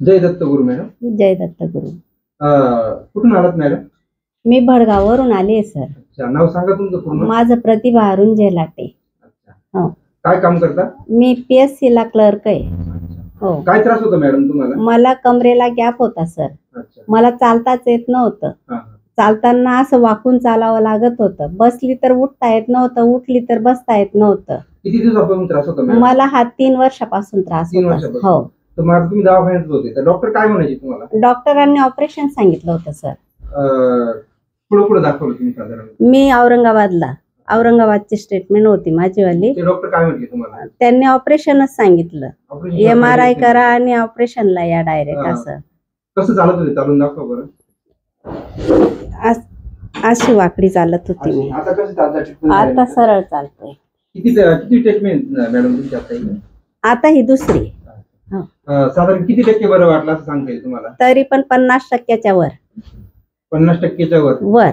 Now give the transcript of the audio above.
जय Dattaguru madam. जय दत्तगुरु. कुठून आलात madam? मी भडगाववरून आले सर. अच्छा, नाव सांगा तुमचं पूर्ण. माझं प्रतिभा अरुण जेलाटे. अच्छा, हो. काय काम करता? मी PSC ला क्लर्क आहे. हो. काय त्रास होता मॅडम तुम्हाला? मला कमरेला गॅप होता सर. अच्छा. मला चालताच येत नव्हतं. चालताना असं वाकून चालावं लागत होतं. बसली तर उठता येत नव्हतं, उठली तर बसता येत नव्हतं. किती दिवसापासून त्रास होता मॅडम? मला हा 3 वर्षापासून त्रास होता. हो. तर मग तुम्ही दवाखान्यात होते तर डॉक्टर काय म्हणायचे तुम्हाला? डॉक्टरांनी ऑपरेशन सांगितलं होतं सर. पुढे दाखवलं तुम्ही साधारण? मी औरंगाबादची स्टेटमेंट होती माझीवाली. ते डॉक्टर काय म्हटले तुम्हाला? त्यांनी ऑपरेशनच सांगितलं. MRI करा आणि ऑपरेशनला या डायरेक्ट असं. कसं चालत होते? चालून दाखवा बरं. अशी वाकडी चालत होती मी. आता कसं चालतं? आता सरळ चालतंय. किती ट्रीटमेंट मॅडम तुमची आता ही दुसरी. साधारण किती टक्के बरं वाटलं असं सांगता येईल तुम्हाला? तरी पण 50%च्या वर. 50%च्या वर.